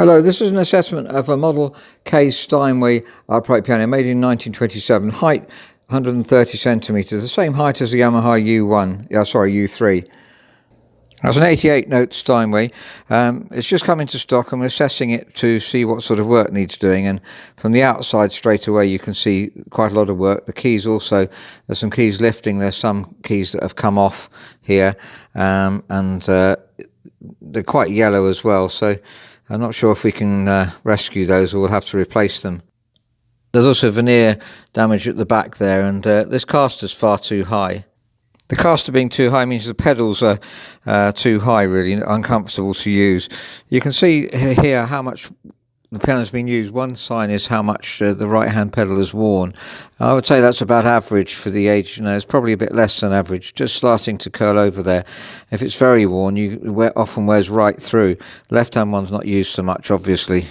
Hello, this is an assessment of a Model K Steinway upright piano made in 1927, height 130 centimetres, the same height as the Yamaha U3. That's an 88-note Steinway. It's just come into stock and we're assessing it to see what sort of work needs doing, and from the outside straight away you can see quite a lot of work. The keys also, there's some keys lifting, there's some keys that have come off here, and they're quite yellow as well, so I'm not sure if we can rescue those, or we'll have to replace them. There's also veneer damage at the back there, and this caster's far too high. The caster being too high means the pedals are too high, really uncomfortable to use. You can see here how much the piano's been used. One sign is how much the right-hand pedal is worn. I would say that's about average for the age. It's probably a bit less than average, just starting to curl over there. If it's very worn, often wears right through. Left-hand one's not used so much, obviously.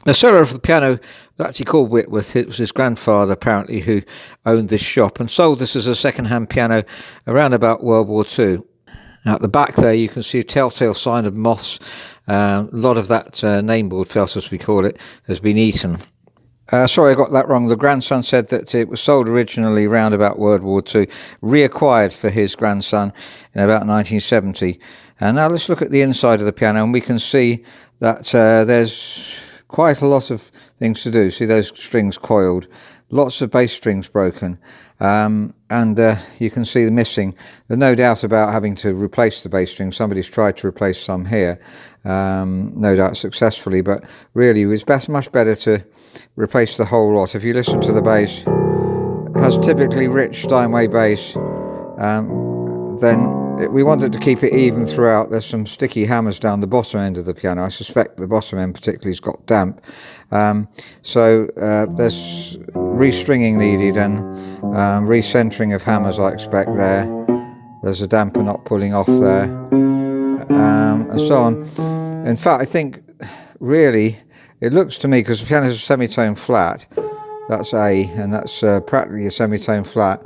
The seller of the piano was actually called Whitworth. It was his grandfather, apparently, who owned this shop and sold this as a second-hand piano around about World War II. At the back there, you can see a telltale sign of moths. A lot of that nameboard felt, as we call it, has been eaten. Sorry, I got that wrong. The grandson said that it was sold originally around about World War II, reacquired for his grandson in about 1970. And now let's look at the inside of the piano, and we can see that there's quite a lot of things to do. See those strings coiled, lots of bass strings broken, and you can see the missing. There's no doubt about having to replace the bass string. Somebody's tried to replace some here, no doubt successfully, but really it's much better to replace the whole lot. If you listen to the bass, it has typically rich Steinway bass, then we wanted to keep it even throughout. There's some sticky hammers down the bottom end of the piano. I suspect the bottom end particularly has got damp. So there's restringing needed and recentering of hammers, I expect there. There's a damper not pulling off there, and so on. In fact, I think really it looks to me, because the piano is a semitone flat, that's A, and that's practically a semitone flat,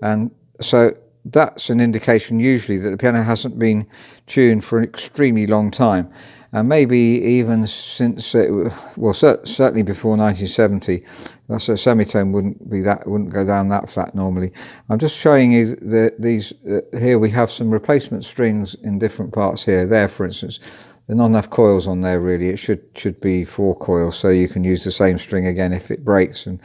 and so that's an indication usually that the piano hasn't been tuned for an extremely long time, and maybe even since certainly before 1970. That's a semitone wouldn't go down that flat normally. I'm just showing you these here we have some replacement strings in different parts here. There, for instance, there's not enough coils on there really. It should be 4 coils, so you can use the same string again if it breaks. And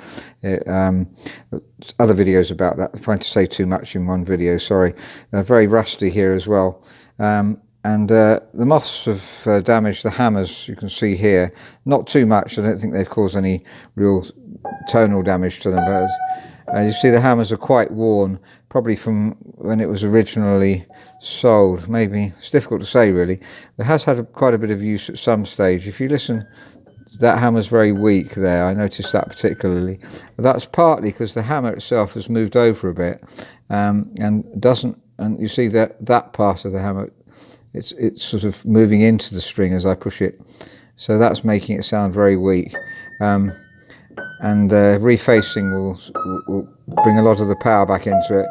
other videos about that. I'm trying to say too much in one video, sorry. Very rusty here as well. And the moths have damaged the hammers, you can see here. Not too much, I don't think they've caused any real tonal damage to them, but you see the hammers are quite worn, probably from when it was originally sold. Maybe, it's difficult to say really. It has had quite a bit of use at some stage. If you listen, that hammer's very weak there, I noticed that particularly. But that's partly because the hammer itself has moved over a bit, and you see that part of the hammer, it's sort of moving into the string as I push it, so that's making it sound very weak. And refacing will bring a lot of the power back into it.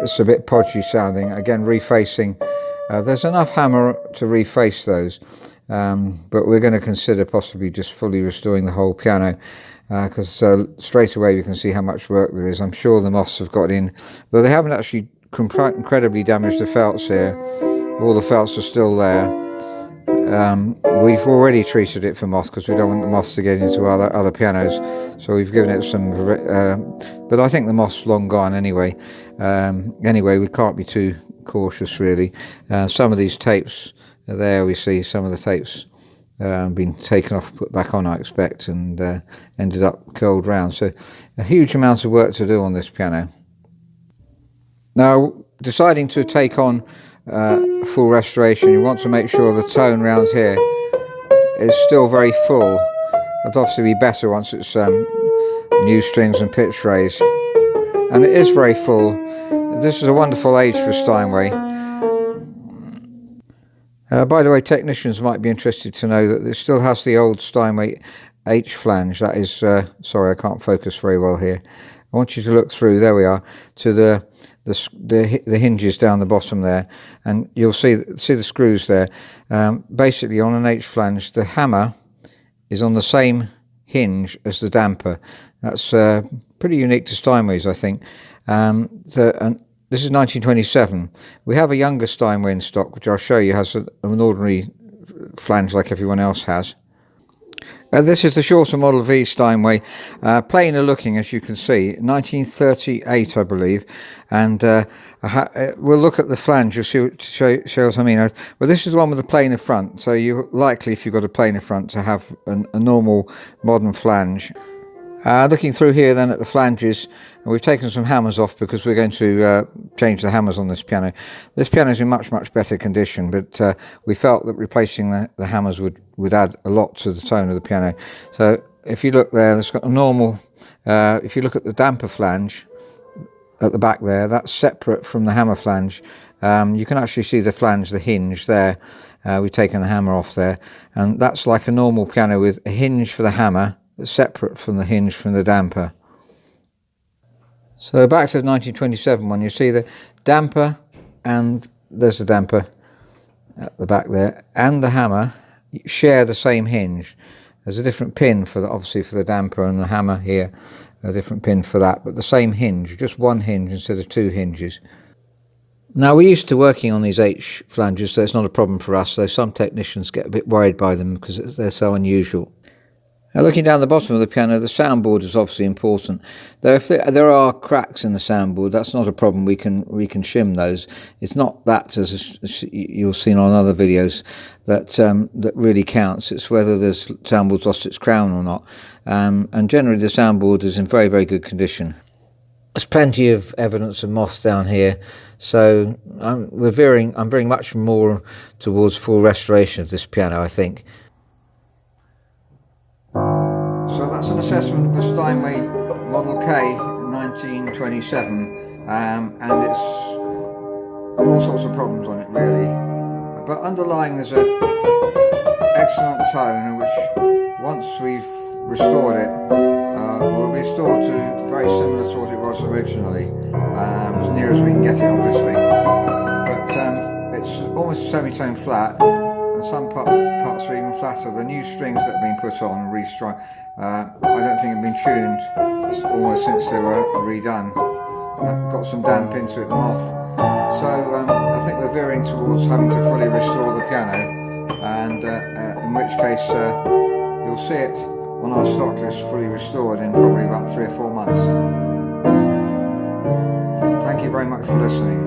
It's a bit podgy sounding. Again, refacing, there's enough hammer to reface those, but we're going to consider possibly just fully restoring the whole piano, because straight away we can see how much work there is. I'm sure the moths have got in, though they haven't actually incredibly damaged the felts here. All the felts are still there. We've already treated it for moths because we don't want the moths to get into other pianos, so we've given it some, but I think the moth's long gone anyway. Anyway, we can't be too cautious really. Some of these tapes, there we see some of the tapes been taken off, put back on, I expect, and ended up curled round. So a huge amount of work to do on this piano. Now, deciding to take on full restoration, you want to make sure the tone round here is still very full. That'll obviously be better once it's new strings and pitch raise, and it is very full. This is a wonderful age for Steinway. By the way, technicians might be interested to know that it still has the old Steinway H flange. That is, sorry, I can't focus very well here. I want you to look through, there we are, to the hinges down the bottom there, and you'll see the screws there. Basically on an H flange, the hammer is on the same hinge as the damper. That's pretty unique to Steinways, I think. And this is 1927. We have a younger Steinway in stock, which I'll show you, has an ordinary flange like everyone else has. This is the shorter Model V Steinway, plainer looking, as you can see, 1938 I believe, and we'll look at the flange, you'll see show what I mean. Well, this is the one with the plainer front, so you're likely, if you've got a plainer front, to have a normal modern flange. Looking through here then at the flanges, and we've taken some hammers off because we're going to change the hammers on this piano. This piano is in much better condition, but we felt that replacing the hammers would add a lot to the tone of the piano. So if you look there, it's got a normal, if you look at the damper flange at the back there, that's separate from the hammer flange. You can actually see the flange, the hinge there. We've taken the hammer off there, and that's like a normal piano with a hinge for the hammer, separate from the hinge from the damper. So back to the 1927 one, you see the damper, and there's the damper at the back there, and the hammer share the same hinge. There's a different pin for obviously for the damper, and the hammer here, a different pin for that, but the same hinge, just one hinge instead of two hinges. Now, we're used to working on these H flanges, so it's not a problem for us, though some technicians get a bit worried by them because they're so unusual. Now, looking down the bottom of the piano, the soundboard is obviously important. Though if there are cracks in the soundboard, that's not a problem. We can shim those. It's not that, as you'll see on other videos, that really counts. It's whether the soundboard's lost its crown or not. And generally, the soundboard is in very good condition. There's plenty of evidence of moth down here, so I'm veering much more towards full restoration of this piano, I think. So that's an assessment of the Steinway Model K in 1927, and it's all sorts of problems on it really, but underlying there's an excellent tone which, once we've restored it, will be restored to very similar to what it was originally, as near as we can get it obviously, but it's almost semitone flat, and some parts are even flatter. The new strings that have been put on and restrung, I don't think have been tuned almost since they were redone. Got some damp into it, the moth. So I think we're veering towards having to fully restore the piano, and in which case you'll see it on our stock list fully restored in probably about 3 or 4 months. Thank you very much for listening.